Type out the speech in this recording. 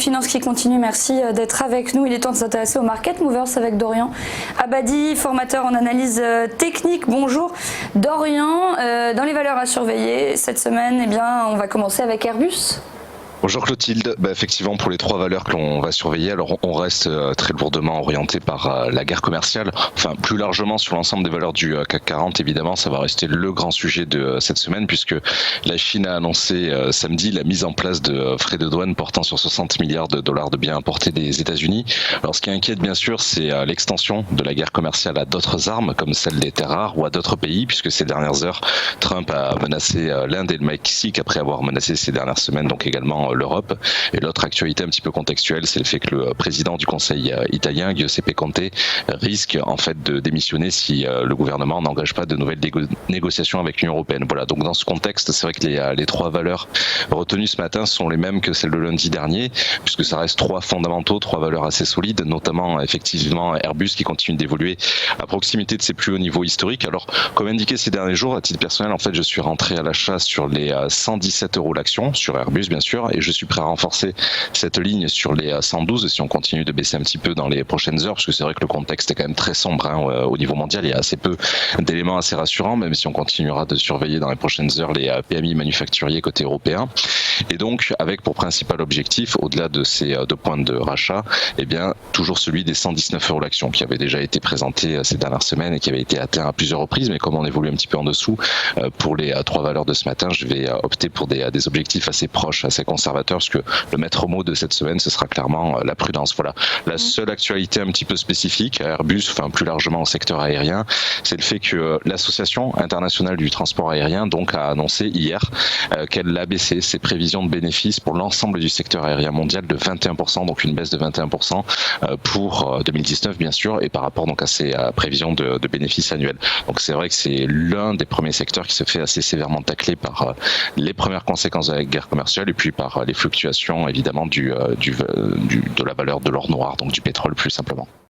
finances qui continue. Merci d'être avec nous. Il est temps de s'intéresser aux Market Movers avec Dorian Abadi, formateur en analyse technique. Bonjour Dorian. Dans les valeurs à surveiller cette semaine, eh bien, on va commencer avec Airbus. Bonjour Clotilde, effectivement pour les trois valeurs que l'on va surveiller, alors on reste très lourdement orienté par la guerre commerciale, enfin plus largement sur l'ensemble des valeurs du CAC 40 évidemment ça va rester le grand sujet de cette semaine puisque la Chine a annoncé samedi la mise en place de frais de douane portant sur 60 milliards de dollars de biens importés des États-Unis. Alors ce qui inquiète bien sûr c'est l'extension de la guerre commerciale à d'autres armes comme celle des terres rares ou à d'autres pays puisque ces dernières heures Trump a menacé l'Inde et le Mexique après avoir menacé ces dernières semaines donc également l'Europe. Et l'autre actualité un petit peu contextuelle, c'est le fait que le président du Conseil italien, Giuseppe Conte, risque en fait de démissionner si le gouvernement n'engage pas de nouvelles négociations avec l'Union européenne. Voilà, donc dans ce contexte, c'est vrai que les trois valeurs retenues ce matin sont les mêmes que celles de lundi dernier, puisque ça reste trois fondamentaux, trois valeurs assez solides, notamment effectivement Airbus qui continue d'évoluer à proximité de ses plus hauts niveaux historiques. Alors, comme indiqué ces derniers jours, à titre personnel, en fait, je suis rentré à l'achat sur les 117 € l'action, sur Airbus bien sûr, et je suis prêt à renforcer cette ligne sur les 112 si on continue de baisser un petit peu dans les prochaines heures, parce que c'est vrai que le contexte est quand même très sombre au niveau mondial, il y a assez peu d'éléments assez rassurants, même si on continuera de surveiller dans les prochaines heures les PMI manufacturiers côté européen. Et donc, avec pour principal objectif, au-delà de ces deux points de rachat, eh bien, toujours celui des 119 € l'action, qui avait déjà été présenté ces dernières semaines et qui avait été atteint à plusieurs reprises, mais comme on évolue un petit peu en dessous, pour les trois valeurs de ce matin, je vais opter pour des objectifs assez proches, assez conservateurs, parce que le maître mot de cette semaine, ce sera clairement la prudence. Voilà. La seule actualité un petit peu spécifique à Airbus, enfin plus largement au secteur aérien, c'est le fait que l'Association internationale du transport aérien donc a annoncé hier qu'elle a baissé ses prévisions de bénéfices pour l'ensemble du secteur aérien mondial de 21%, donc une baisse de 21% pour 2019 bien sûr, et par rapport donc à ses prévisions de bénéfices annuels. Donc c'est vrai que c'est l'un des premiers secteurs qui se fait assez sévèrement tacler par les premières conséquences de la guerre commerciale et puis par les fluctuations évidemment de la valeur de l'or noir, donc du pétrole plus simplement.